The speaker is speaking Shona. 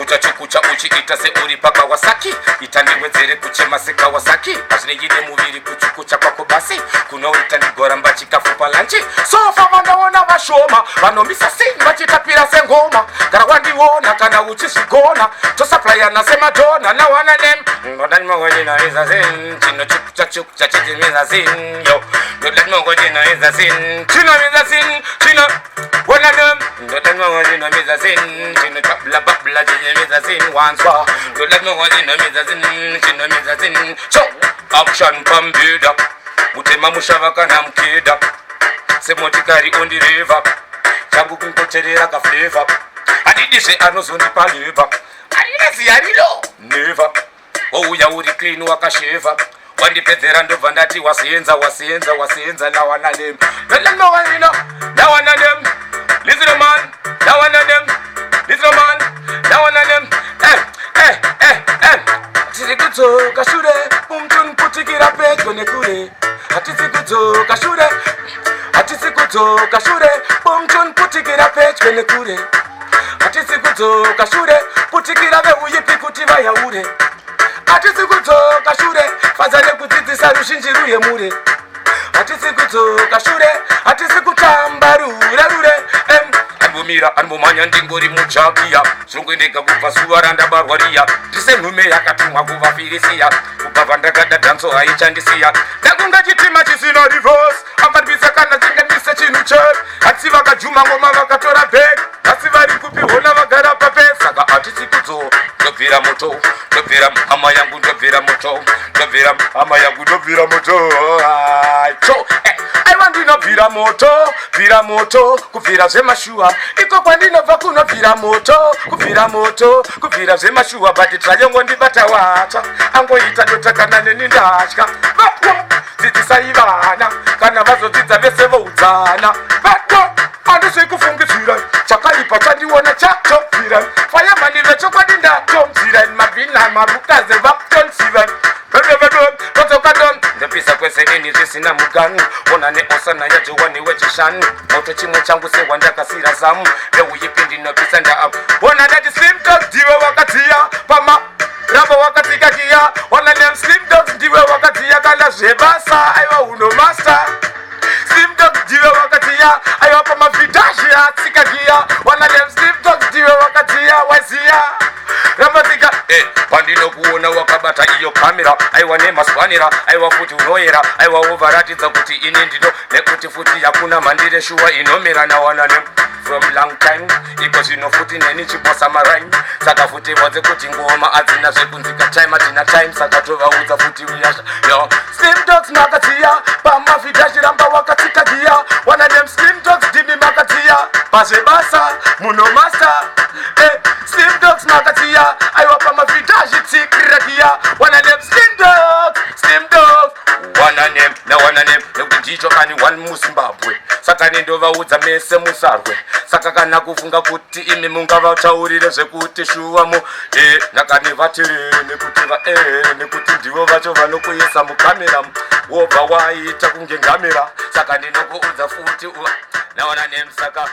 utachukucha uchiita seuri pakawasaki itandiwedzere kuchema sekawasaki azvinengine muviri kuchukucha kwako basi kunoita ndigoramba chikafu palanchi sofa vandaona vashoma vanomisa sini vachitapira sengoma gara wandiona kana uchizvigona tosaplayana semadhona nawana nem ndodanimogojinoiza sin chinochukucha chukucha chichimisa sin yo ndodanimogojinoiza sin chinomisa sin chino wana nem ndodanimogojinoiza sin chino babla babla chichimisa sin wanswa ndodanimogojinoiza sin chinomisa sin so action pambuda mutema mushava kana mukeda semotikari ondireva changu kungocherera kafleva adidizve anozondipa leva arineziyarilo neva wouya uri clean wakasheva wandipedzera ndobva ndati wasenza nawana nem nawana nem listen man nawana nem listen man nawana nem tiri kudzoka shure umtun putikira pedyo nekure hatisi kudzoka shure hatisi kudzoka shure umtun putikira pedyo nekure hatisi kudzoka shure putikira veuyipi kuti vayaure hatisi kudzoka shure fadza nekudzidzisa ruzhinji ruyemure hatisi kudzoka shure hatisi kutamba rure anbomira anbomanya ndingori muchakiya zvingoendeka kubva zuva randabarwa riya ndise nhume yakatumwa kuvafirisiya kubva ndakada dhanso haichandisiya ndakunga chitima chisina reverse akandibisa kana chinganise chinhu che hatisi vakajuma ngoma vakatora bag asi vari kupihona vagara pape saka hatisi kudzo ndobvira moto ndobvira hama yangu ndobvira moto ndobvira hama yangu ndobvira moto aiwa ndinobvira moto bvira moto kubvira zvemashuwa iko kwandinobva kunobvira moto kubvira moto kubvira zvemashuwa bati trayongo ndibata watsva angoita dotakana neni ndatya dzidzisai vana kana vazodzidza vese voudzana vato handisi kufungidzira chakaipa chandiona chatobvira fayamani vechokwadi ndatomdzira mabhina marukaze vakutonziva ndopisa kwese nini zvisina muganu ona neosana yajowani wechishanu moto chimwe changu sewandakasira zamu neuyipi ndinopisa ndaap ona ndati Slimdoggz ndiwe wakadziya pama ramba wakatsikakiya ona nem Slimdoggz ndiwe wakadziya kana zvebasa aiwa unomasta Slimdoggz ndiwe wakadziya aiwa pamavhidhashi atsikakiya ona nem Slimdoggz ndiwe wakadziya waziya rambatsika pandinokuona wakabata iyo kamera aiwa nemaswanira aiwa futi unoyera aiwa wovaratidza kuti ini ndino nekuti futi yakuna mandire shuwa inomera nawana nem from long time iko zvino futi neni chibosa marime saka futi vodze kuti ngoma adzina zvekunzika time atina time saka tovaudza futi uyasha yo Slimdoggz makadziya pamavhidhashi ramba wakatsikagiya wana nem Slimdoggz ndimi makadziya pazvebasa munomasta Slimdoggz makadziya aiwa pamavhidhashi tsikiragiya wana nem Slimdoggz wana nem nawana nem nekuti ndicho kani one muzimbabwe saka nendovaudza mese musarwe saka kana kufunga kuti imi mungavataurire zvekuti shuwamo nakani vatere nekuti nekuti ndivo vacho vanokuisa mukamera wobva waita kunge ngamera saka ndinokuudza futi nawana nem saka